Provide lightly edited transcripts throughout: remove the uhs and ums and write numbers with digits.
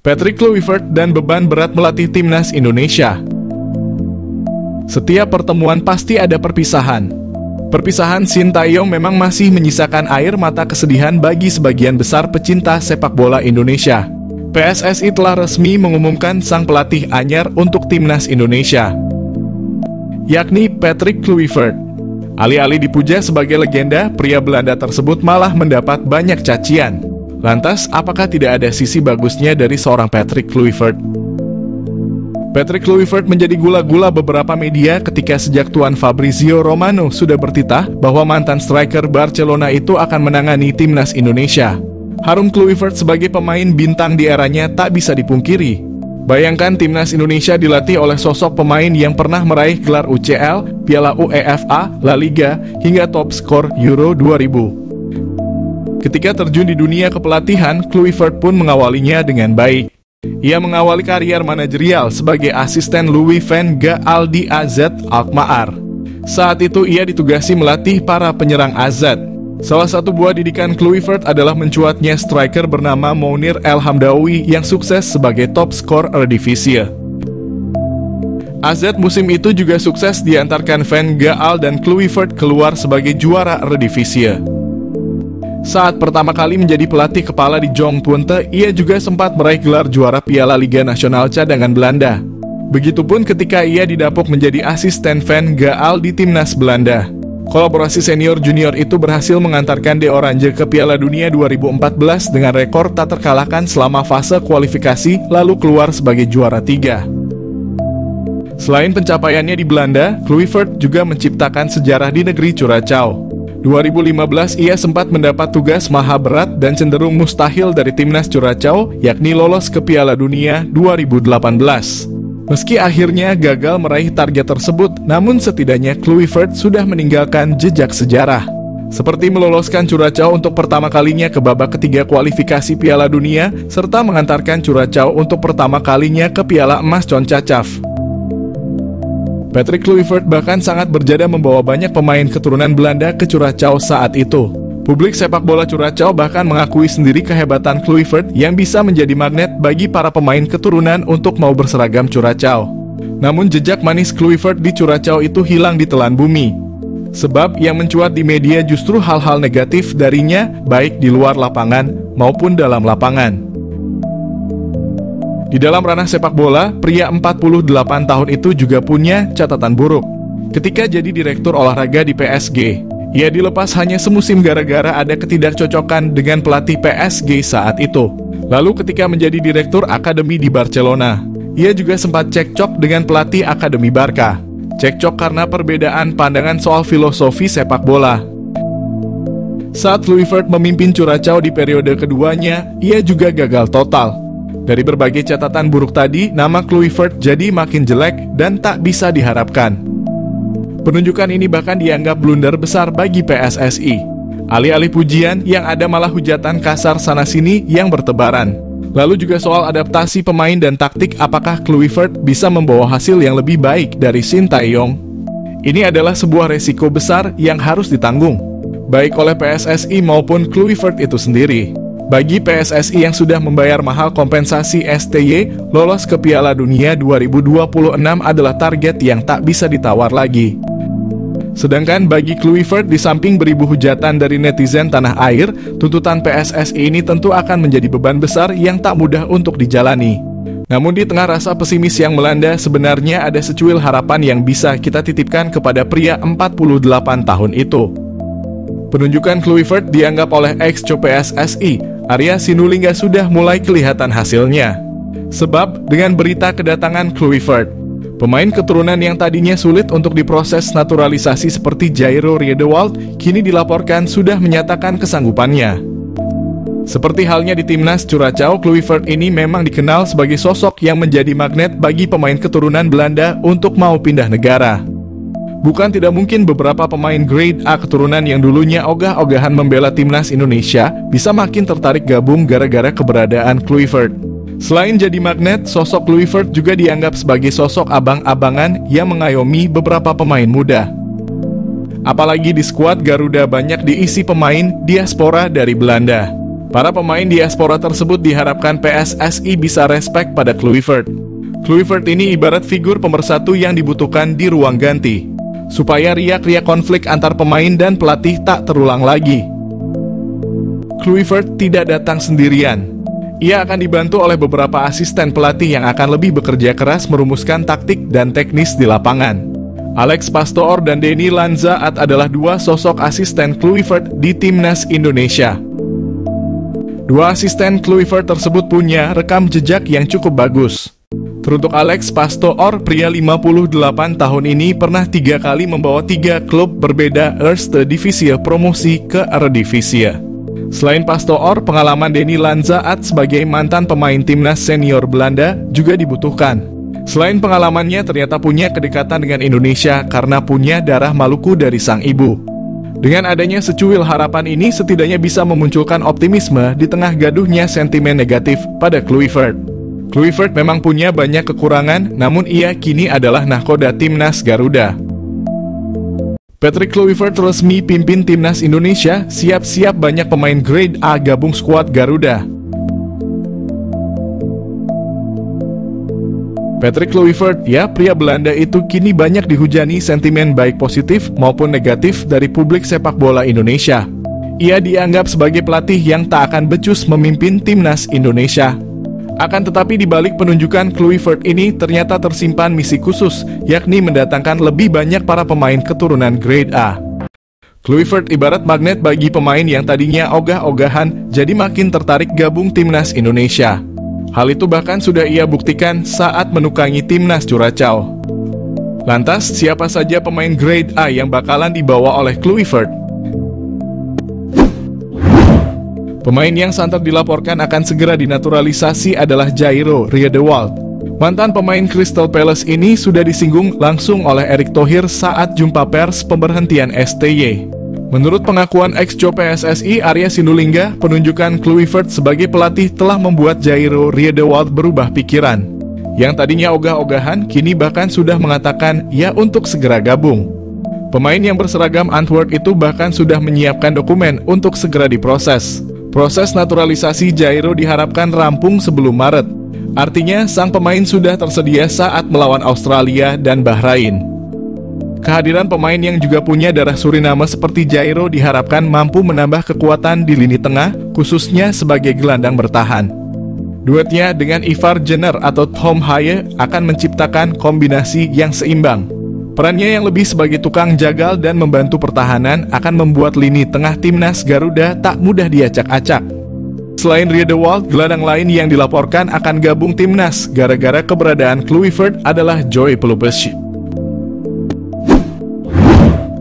Patrick Kluivert dan beban berat melatih timnas Indonesia. Setiap pertemuan pasti ada perpisahan. Perpisahan Sintayong memang masih menyisakan air mata kesedihan bagi sebagian besar pecinta sepak bola Indonesia. PSSI telah resmi mengumumkan sang pelatih anyar untuk timnas Indonesia, yakni Patrick Kluivert. Alih-alih dipuja sebagai legenda, pria Belanda tersebut malah mendapat banyak cacian. Lantas, apakah tidak ada sisi bagusnya dari seorang Patrick Kluivert? Patrick Kluivert menjadi gula-gula beberapa media ketika sejak Tuan Fabrizio Romano sudah bertitah bahwa mantan striker Barcelona itu akan menangani timnas Indonesia. Harum Kluivert sebagai pemain bintang di eranya tak bisa dipungkiri. Bayangkan timnas Indonesia dilatih oleh sosok pemain yang pernah meraih gelar UCL, Piala UEFA, La Liga, hingga top skor Euro 2000. Ketika terjun di dunia kepelatihan, Kluivert pun mengawalinya dengan baik. Ia mengawali karier manajerial sebagai asisten Louis van Gaal di AZ Alkmaar. Saat itu ia ditugasi melatih para penyerang AZ. Salah satu buah didikan Kluivert adalah mencuatnya striker bernama Mounir El Hamdawi yang sukses sebagai top skor Eredivisie. AZ musim itu juga sukses diantarkan Van Gaal dan Kluivert keluar sebagai juara Eredivisie. Saat pertama kali menjadi pelatih kepala di Jong Twente, ia juga sempat meraih gelar juara Piala Liga Nasional Cadangan Belanda. Begitupun ketika ia didapuk menjadi asisten Van Gaal di timnas Belanda. Kolaborasi senior-junior itu berhasil mengantarkan De Oranje ke Piala Dunia 2014 dengan rekor tak terkalahkan selama fase kualifikasi, lalu keluar sebagai juara 3. Selain pencapaiannya di Belanda, Kluivert juga menciptakan sejarah di negeri Curaçao. 2015 ia sempat mendapat tugas maha berat dan cenderung mustahil dari timnas Curaçao, yakni lolos ke Piala Dunia 2018. Meski akhirnya gagal meraih target tersebut, namun setidaknya Kluivert sudah meninggalkan jejak sejarah. Seperti meloloskan Curaçao untuk pertama kalinya ke babak ketiga kualifikasi Piala Dunia, serta mengantarkan Curaçao untuk pertama kalinya ke Piala Emas CONCACAF. Patrick Kluivert bahkan sangat berjaya membawa banyak pemain keturunan Belanda ke Curaçao saat itu. Publik sepak bola Curaçao bahkan mengakui sendiri kehebatan Kluivert yang bisa menjadi magnet bagi para pemain keturunan untuk mau berseragam Curaçao. Namun jejak manis Kluivert di Curaçao itu hilang di telan bumi. Sebab yang mencuat di media justru hal-hal negatif darinya, baik di luar lapangan maupun dalam lapangan. Di dalam ranah sepak bola, pria 48 tahun itu juga punya catatan buruk. Ketika jadi direktur olahraga di PSG, ia dilepas hanya semusim gara-gara ada ketidakcocokan dengan pelatih PSG saat itu. Lalu ketika menjadi direktur akademi di Barcelona, ia juga sempat cekcok dengan pelatih akademi Barca. Cekcok karena perbedaan pandangan soal filosofi sepak bola. Saat Kluivert memimpin Curaçao di periode keduanya, ia juga gagal total. Dari berbagai catatan buruk tadi, nama Kluivert jadi makin jelek dan tak bisa diharapkan. Penunjukan ini bahkan dianggap blunder besar bagi PSSI. Alih-alih pujian, yang ada malah hujatan kasar sana-sini yang bertebaran. Lalu juga soal adaptasi pemain dan taktik, apakah Kluivert bisa membawa hasil yang lebih baik dari Sintayong? Ini adalah sebuah resiko besar yang harus ditanggung, baik oleh PSSI maupun Kluivert itu sendiri. Bagi PSSI yang sudah membayar mahal kompensasi STY, lolos ke Piala Dunia 2026 adalah target yang tak bisa ditawar lagi. Sedangkan bagi Kluivert, di samping beribu hujatan dari netizen tanah air, tuntutan PSSI ini tentu akan menjadi beban besar yang tak mudah untuk dijalani. Namun di tengah rasa pesimis yang melanda, sebenarnya ada secuil harapan yang bisa kita titipkan kepada pria 48 tahun itu. Penunjukan Kluivert dianggap oleh ex-co PSSI, Arya Sinulinga, sudah mulai kelihatan hasilnya. Sebab dengan berita kedatangan Kluivert, pemain keturunan yang tadinya sulit untuk diproses naturalisasi seperti Jairo Riedewald kini dilaporkan sudah menyatakan kesanggupannya. Seperti halnya di timnas Curaçao, Kluivert ini memang dikenal sebagai sosok yang menjadi magnet bagi pemain keturunan Belanda untuk mau pindah negara. Bukan tidak mungkin beberapa pemain grade A keturunan yang dulunya ogah-ogahan membela timnas Indonesia bisa makin tertarik gabung gara-gara keberadaan Kluivert. Selain jadi magnet, sosok Kluivert juga dianggap sebagai sosok abang-abangan yang mengayomi beberapa pemain muda. Apalagi di skuad Garuda banyak diisi pemain diaspora dari Belanda. Para pemain diaspora tersebut diharapkan PSSI bisa respek pada Kluivert. Kluivert ini ibarat figur pemersatu yang dibutuhkan di ruang ganti, supaya riak-riak konflik antar pemain dan pelatih tak terulang lagi. Kluivert tidak datang sendirian. Ia akan dibantu oleh beberapa asisten pelatih yang akan lebih bekerja keras merumuskan taktik dan teknis di lapangan. Alex Pastoor dan Denny Lanzaat adalah dua sosok asisten Kluivert di Timnas Indonesia. Dua asisten Kluivert tersebut punya rekam jejak yang cukup bagus. Teruntuk Alex Pastoor, pria 58 tahun ini pernah 3 kali membawa 3 klub berbeda Eerste Divisie promosi ke Eredivisie. Selain Pastoor, pengalaman Denny Lanzaat sebagai mantan pemain timnas senior Belanda juga dibutuhkan. Selain pengalamannya, ternyata punya kedekatan dengan Indonesia karena punya darah Maluku dari sang ibu. Dengan adanya secuil harapan ini setidaknya bisa memunculkan optimisme di tengah gaduhnya sentimen negatif pada Kluivert. Kluivert memang punya banyak kekurangan, namun ia kini adalah nahkoda Timnas Garuda. Patrick Kluivert resmi pimpin Timnas Indonesia, siap-siap banyak pemain grade A gabung skuad Garuda. Patrick Kluivert, ya pria Belanda itu kini banyak dihujani sentimen baik positif maupun negatif dari publik sepak bola Indonesia. Ia dianggap sebagai pelatih yang tak akan becus memimpin Timnas Indonesia. Akan tetapi di balik penunjukan Kluivert ini ternyata tersimpan misi khusus, yakni mendatangkan lebih banyak para pemain keturunan grade A. Kluivert ibarat magnet bagi pemain yang tadinya ogah-ogahan jadi makin tertarik gabung Timnas Indonesia. Hal itu bahkan sudah ia buktikan saat menukangi Timnas Curaçao. Lantas, siapa saja pemain grade A yang bakalan dibawa oleh Kluivert? Pemain yang santer dilaporkan akan segera dinaturalisasi adalah Jairo Riedewald. Mantan pemain Crystal Palace ini sudah disinggung langsung oleh Erick Thohir saat jumpa pers pemberhentian STY. Menurut pengakuan ex-Jo PSSI Arya Sinulinga, penunjukan Kluivert sebagai pelatih telah membuat Jairo Riedewald berubah pikiran. Yang tadinya ogah-ogahan, kini bahkan sudah mengatakan ya untuk segera gabung. Pemain yang berseragam Antwerp itu bahkan sudah menyiapkan dokumen untuk segera diproses. Proses naturalisasi Jairo diharapkan rampung sebelum Maret. Artinya, sang pemain sudah tersedia saat melawan Australia dan Bahrain. Kehadiran pemain yang juga punya darah Suriname seperti Jairo diharapkan mampu menambah kekuatan di lini tengah, khususnya sebagai gelandang bertahan. Duetnya dengan Ivar Jenner atau Tom Haye akan menciptakan kombinasi yang seimbang. Perannya yang lebih sebagai tukang jagal dan membantu pertahanan akan membuat lini tengah Timnas Garuda tak mudah diacak-acak. Selain Riedewald, gelandang lain yang dilaporkan akan gabung Timnas gara-gara keberadaan Kluivert adalah Joy Pelupessi.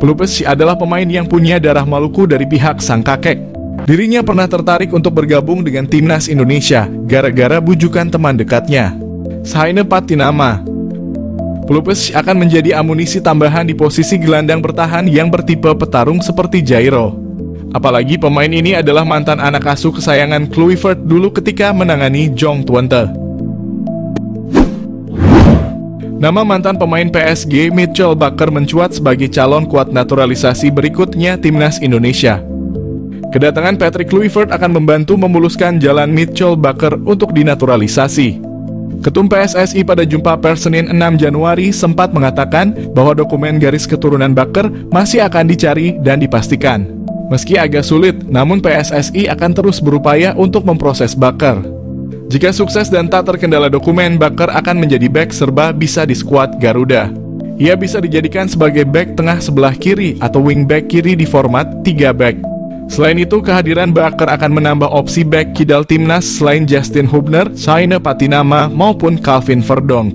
Pelupessi adalah pemain yang punya darah Maluku dari pihak sang kakek. Dirinya pernah tertarik untuk bergabung dengan Timnas Indonesia gara-gara bujukan teman dekatnya, Saine Patinama. Pelupessi akan menjadi amunisi tambahan di posisi gelandang bertahan yang bertipe petarung seperti Jairo. Apalagi pemain ini adalah mantan anak asuh kesayangan Kluivert dulu ketika menangani Jong Twente. Nama mantan pemain PSG Mitchell Bakker mencuat sebagai calon kuat naturalisasi berikutnya Timnas Indonesia. Kedatangan Patrick Kluivert akan membantu memuluskan jalan Mitchell Bakker untuk dinaturalisasi. Ketum PSSI pada jumpa pers Senin 6 Januari sempat mengatakan bahwa dokumen garis keturunan Bakker masih akan dicari dan dipastikan. Meski agak sulit, namun PSSI akan terus berupaya untuk memproses Bakker. Jika sukses dan tak terkendala dokumen, Bakker akan menjadi bek serba bisa di skuad Garuda. Ia bisa dijadikan sebagai bek tengah sebelah kiri atau wingback kiri di format 3 back. Selain itu, kehadiran Bakker akan menambah opsi bek kidal Timnas selain Justin Hubner, Saine Patinama maupun Calvin Verdonk.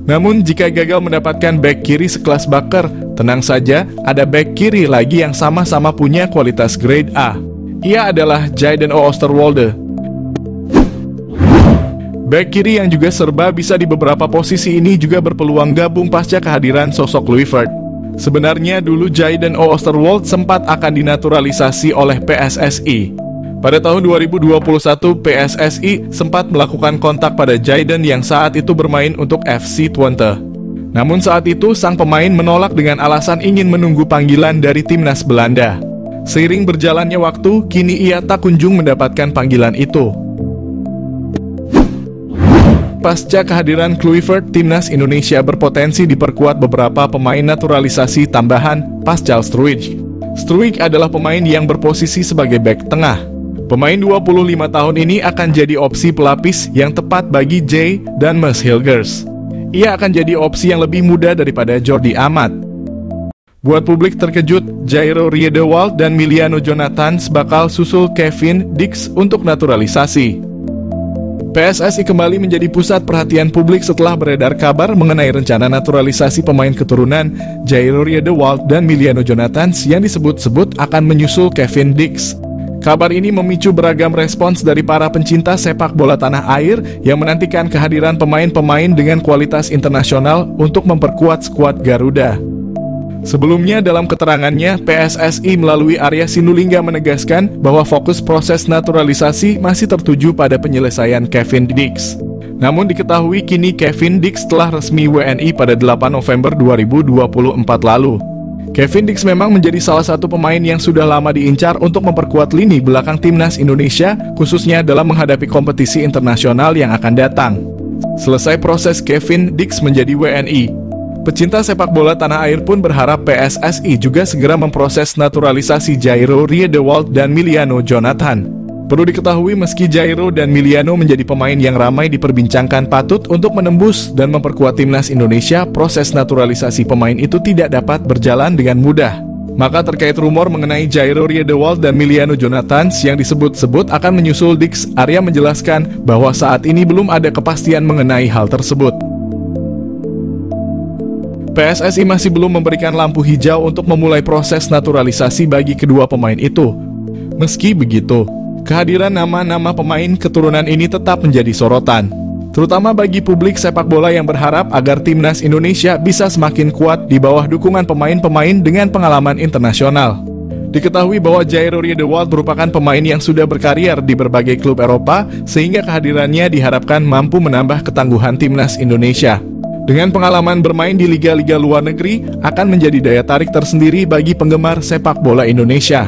Namun, jika gagal mendapatkan bek kiri sekelas Bakker, tenang saja, ada bek kiri lagi yang sama-sama punya kualitas grade A. Ia adalah Jayden Oosterwolde. Bek kiri yang juga serba bisa di beberapa posisi ini juga berpeluang gabung pasca kehadiran sosok Kluivert. Sebenarnya dulu Jayden Oosterwolde sempat akan dinaturalisasi oleh PSSI. Pada tahun 2021, PSSI sempat melakukan kontak pada Jayden yang saat itu bermain untuk FC Twente. Namun saat itu sang pemain menolak dengan alasan ingin menunggu panggilan dari Timnas Belanda. Seiring berjalannya waktu, kini ia tak kunjung mendapatkan panggilan itu. Pasca kehadiran Kluivert, timnas Indonesia berpotensi diperkuat beberapa pemain naturalisasi tambahan pasca Struijk. Struijk adalah pemain yang berposisi sebagai bek tengah. Pemain 25 tahun ini akan jadi opsi pelapis yang tepat bagi Jay dan Mads Hilgers. Ia akan jadi opsi yang lebih muda daripada Jordi Amat. Buat publik terkejut, Jairo Riedewald dan Miliano Jonathans bakal susul Kevin Dix untuk naturalisasi. PSSI kembali menjadi pusat perhatian publik setelah beredar kabar mengenai rencana naturalisasi pemain keturunan Jairo Riedewald dan Miliano Jonathans yang disebut-sebut akan menyusul Kevin Dix. Kabar ini memicu beragam respons dari para pencinta sepak bola tanah air yang menantikan kehadiran pemain-pemain dengan kualitas internasional untuk memperkuat skuad Garuda. Sebelumnya dalam keterangannya, PSSI melalui Arya Sinulinga menegaskan bahwa fokus proses naturalisasi masih tertuju pada penyelesaian Kevin Dix. Namun diketahui kini Kevin Dix telah resmi WNI pada 8 November 2024 lalu. Kevin Dix memang menjadi salah satu pemain yang sudah lama diincar untuk memperkuat lini belakang timnas Indonesia, khususnya dalam menghadapi kompetisi internasional yang akan datang. Selesai proses Kevin Dix menjadi WNI, pecinta sepak bola tanah air pun berharap PSSI juga segera memproses naturalisasi Jairo Riedewald dan Miliano Jonathans. Perlu diketahui meski Jairo dan Miliano menjadi pemain yang ramai diperbincangkan patut untuk menembus dan memperkuat timnas Indonesia, proses naturalisasi pemain itu tidak dapat berjalan dengan mudah. Maka terkait rumor mengenai Jairo Riedewald dan Miliano Jonathans yang disebut-sebut akan menyusul Dix, Arya menjelaskan bahwa saat ini belum ada kepastian mengenai hal tersebut. PSSI masih belum memberikan lampu hijau untuk memulai proses naturalisasi bagi kedua pemain itu. Meski begitu, kehadiran nama-nama pemain keturunan ini tetap menjadi sorotan, terutama bagi publik sepak bola yang berharap agar timnas Indonesia bisa semakin kuat di bawah dukungan pemain-pemain dengan pengalaman internasional. Diketahui bahwa Jairo Riedewald merupakan pemain yang sudah berkarier di berbagai klub Eropa, sehingga kehadirannya diharapkan mampu menambah ketangguhan timnas Indonesia. Dengan pengalaman bermain di liga-liga luar negeri, akan menjadi daya tarik tersendiri bagi penggemar sepak bola Indonesia.